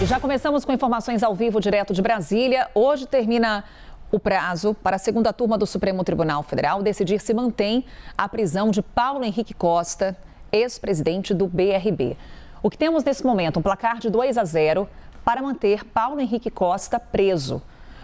E já começamos com informações ao vivo direto de Brasília. Hoje termina o prazo para a segunda turma do Supremo Tribunal Federal decidir se mantém a prisão de Paulo Henrique Costa, ex-presidente do BRB. O que temos nesse momento? Um placar de 2-0 para manter Paulo Henrique Costa preso.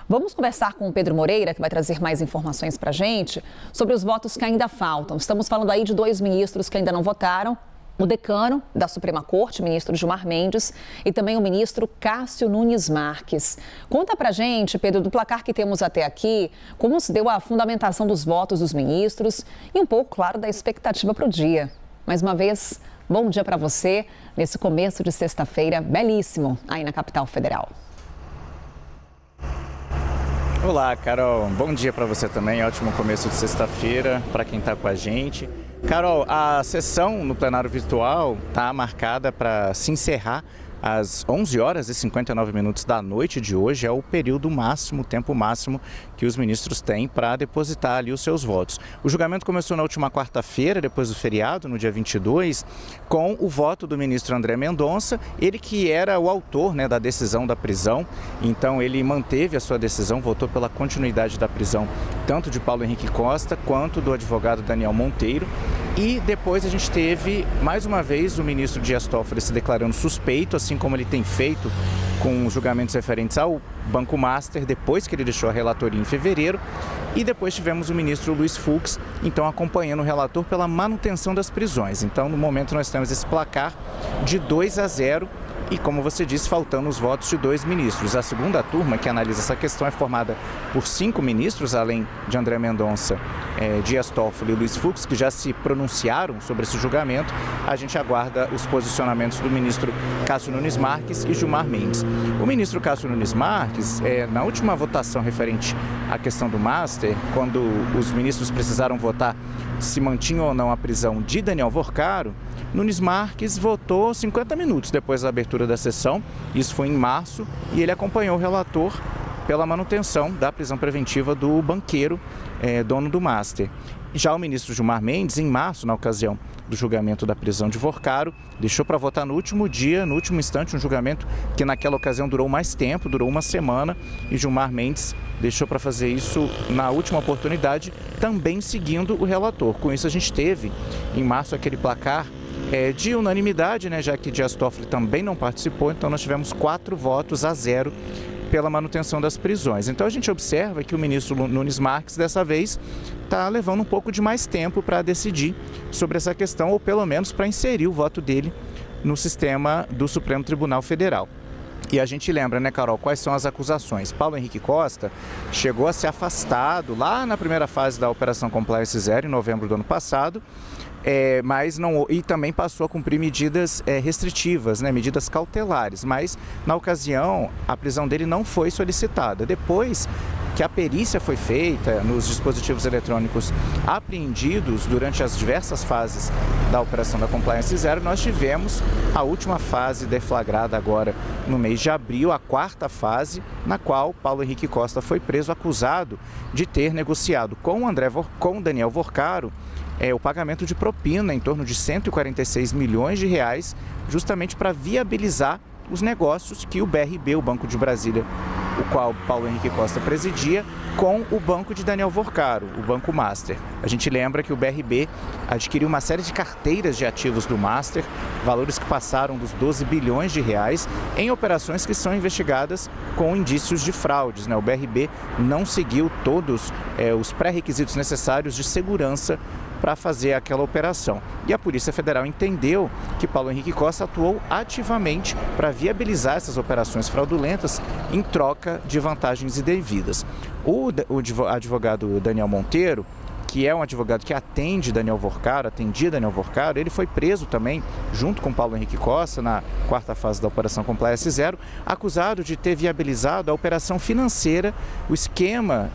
Vamos conversar com o Pedro Moreira, que vai trazer mais informações para a gente sobre os votos que ainda faltam. Estamos falando aí de 2 ministros que ainda não votaram. O decano da Suprema Corte, ministro Gilmar Mendes, e também o ministro Cássio Nunes Marques. Conta pra gente, Pedro, do placar que temos até aqui, como se deu a fundamentação dos votos dos ministros e um pouco, claro, da expectativa para o dia. Mais uma vez, bom dia para você nesse começo de sexta-feira belíssimo aí na capital federal. Olá, Carol. Bom dia para você também. Ótimo começo de sexta-feira para quem está com a gente. Carol, a sessão no plenário virtual está marcada para se encerrar às 11h59 da noite de hoje. É o período máximo, o tempo máximo que os ministros têm para depositar ali os seus votos. O julgamento começou na última quarta-feira, depois do feriado, no dia 22, com o voto do ministro André Mendonça, ele que era o autor, da decisão da prisão. Então ele manteve a sua decisão, votou pela continuidade da prisão, tanto de Paulo Henrique Costa quanto do advogado Daniel Monteiro. E depois a gente teve, mais uma vez, o ministro Dias Toffoli se declarando suspeito, assim como ele tem feito com os julgamentos referentes ao Banco Master, depois que ele deixou a relatoria em fevereiro. E depois tivemos o ministro Luiz Fux, então acompanhando o relator pela manutenção das prisões. Então, no momento, nós temos esse placar de 2-0. E, como você disse, faltando os votos de 2 ministros. A segunda turma que analisa essa questão é formada por 5 ministros, além de André Mendonça, Dias Toffoli e Luiz Fux, que já se pronunciaram sobre esse julgamento. A gente aguarda os posicionamentos do ministro Cássio Nunes Marques e Gilmar Mendes. O ministro Cássio Nunes Marques, na última votação referente à questão do Master, quando os ministros precisaram votar se mantinham ou não a prisão de Daniel Vorcaro, Nunes Marques votou 50 minutos depois da abertura da sessão. Isso foi em março e ele acompanhou o relator pela manutenção da prisão preventiva do banqueiro, dono do Master. Já o ministro Gilmar Mendes, em março, na ocasião do julgamento da prisão de Vorcaro, deixou para votar no último dia, no último instante, um julgamento que naquela ocasião durou mais tempo, durou uma semana, e Gilmar Mendes deixou para fazer isso na última oportunidade, também seguindo o relator. Com isso a gente teve, em março, aquele placar de unanimidade, já que Dias Toffoli também não participou, então nós tivemos 4-0 pela manutenção das prisões. Então a gente observa que o ministro Nunes Marques, dessa vez, está levando um pouco de mais tempo para decidir sobre essa questão, ou pelo menos para inserir o voto dele no sistema do Supremo Tribunal Federal. E a gente lembra, Carol, quais são as acusações? Paulo Henrique Costa chegou a ser afastado lá na primeira fase da Operação Compliance Zero, em novembro do ano passado, mas não, e também passou a cumprir medidas restritivas, medidas cautelares, mas na ocasião a prisão dele não foi solicitada. Depois que a perícia foi feita nos dispositivos eletrônicos apreendidos durante as diversas fases da Operação da Compliance Zero, nós tivemos a última fase deflagrada agora no mês de abril, a 4ª fase, na qual Paulo Henrique Costa foi preso acusado de ter negociado com Daniel Vorcaro o pagamento de propina em torno de 146 milhões de reais, justamente para viabilizar os negócios que o BRB, o Banco de Brasília, o qual Paulo Henrique Costa presidia, com o banco de Daniel Vorcaro, o Banco Master. A gente lembra que o BRB adquiriu uma série de carteiras de ativos do Master, valores que passaram dos 12 bilhões de reais, em operações que são investigadas com indícios de fraudes. O BRB não seguiu todos os pré-requisitos necessários de segurança para fazer aquela operação. E a Polícia Federal entendeu que Paulo Henrique Costa atuou ativamente para viabilizar essas operações fraudulentas em troca de vantagens indevidas. O advogado Daniel Monteiro, que é um advogado que atendia Daniel Vorcaro, ele foi preso também, junto com Paulo Henrique Costa, na 4ª fase da Operação Compliance Zero, acusado de ter viabilizado a operação financeira, o esquema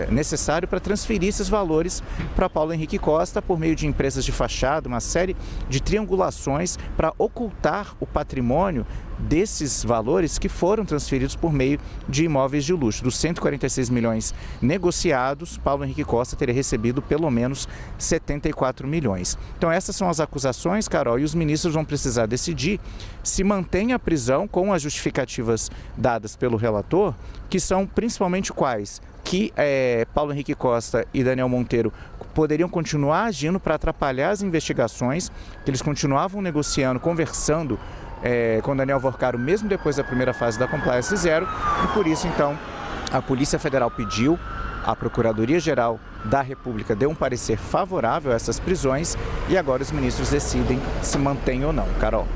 necessário para transferir esses valores para Paulo Henrique Costa por meio de empresas de fachada, uma série de triangulações para ocultar o patrimônio desses valores que foram transferidos por meio de imóveis de luxo. Dos 146 milhões negociados, Paulo Henrique Costa teria recebido pelo menos 74 milhões. Então essas são as acusações, Carol, e os ministros vão precisar decidir se mantém a prisão com as justificativas dadas pelo relator, que são principalmente quais? Que Paulo Henrique Costa e Daniel Monteiro poderiam continuar agindo para atrapalhar as investigações, que eles continuavam negociando, conversando com Daniel Worcaro, mesmo depois da primeira fase da Compliance Zero, e por isso, então, a Polícia Federal pediu, a Procuradoria-Geral da República deu um parecer favorável a essas prisões e agora os ministros decidem se mantém ou não. Carol.